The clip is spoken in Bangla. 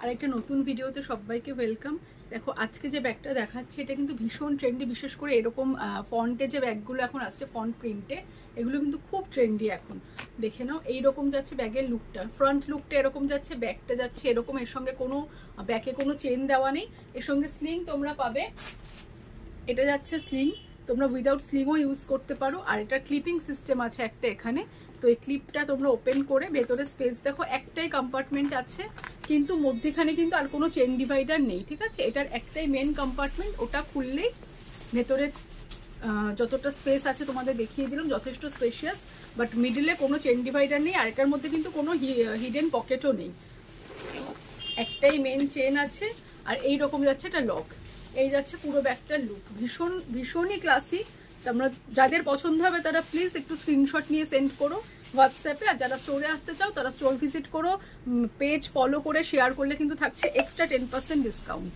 আর একটা নতুন ভিডিওতে সবাইকে ওয়েলকাম। দেখো আজকে যে ব্যাগটা দেখাচ্ছে এটা কিন্তু ভীষণ ট্রেন্ডি, বিশেষ করে এরকম ফন্টে যে ব্যাগগুলো এখন আসছে ফন্ট প্রিন্টে, এগুলো কিন্তু খুব ট্রেন্ডি এখন। দেখে নাও এইরকম যাচ্ছে ব্যাগের লুকটা, ফ্রন্ট লুকটা এরকম যাচ্ছে, ব্যাগটা যাচ্ছে এরকম, এর সঙ্গে কোনো ব্যাগে কোনো চেন দেওয়া নেই, এর সঙ্গে স্লিং তোমরা পাবে। এটা যাচ্ছে স্লিং, তোমরা উইদাউট স্লিংও ইউজ করতে পারো। আর এটা ক্লিপিং সিস্টেম আছে একটা এখানে, তো এই ক্লিপটা তোমরা ওপেন করে ভেতরে স্পেস দেখো, একটাই কম্পার্টমেন্ট আছে কিন্তু মধ্যেখানে কিন্তু আর কোনো চেন ডিভাইডার নেই, ঠিক আছে। এটার একটাই মেন কম্পার্টমেন্ট, ওটা খুললেই ভেতরে যতটা স্পেস আছে তোমাদের দেখিয়ে দিলাম, যথেষ্ট স্পেশিয়াস, বাট মিডলে কোনো চেন ডিভাইডার নেই। আর এটার মধ্যে কিন্তু কোনো হিডেন পকেটও নেই, একটাই মেন চেন আছে। আর এইরকম যাচ্ছে এটা লক, এই যাচ্ছে পুরো ব্যাগটার লুক, ভীষণই ক্লাসি। তোমরা যাদের পছন্দ হবে তারা প্লিজ একটু স্ক্রিনশট নিয়ে সেন্ড করো হোয়াটসঅ্যাপে। আর যারা স্টোরে আসতে চাও তারা স্টোর ভিজিট করো, পেজ ফলো করে শেয়ার করলে কিন্তু থাকছে এক্সট্রা 10% ডিসকাউন্ট।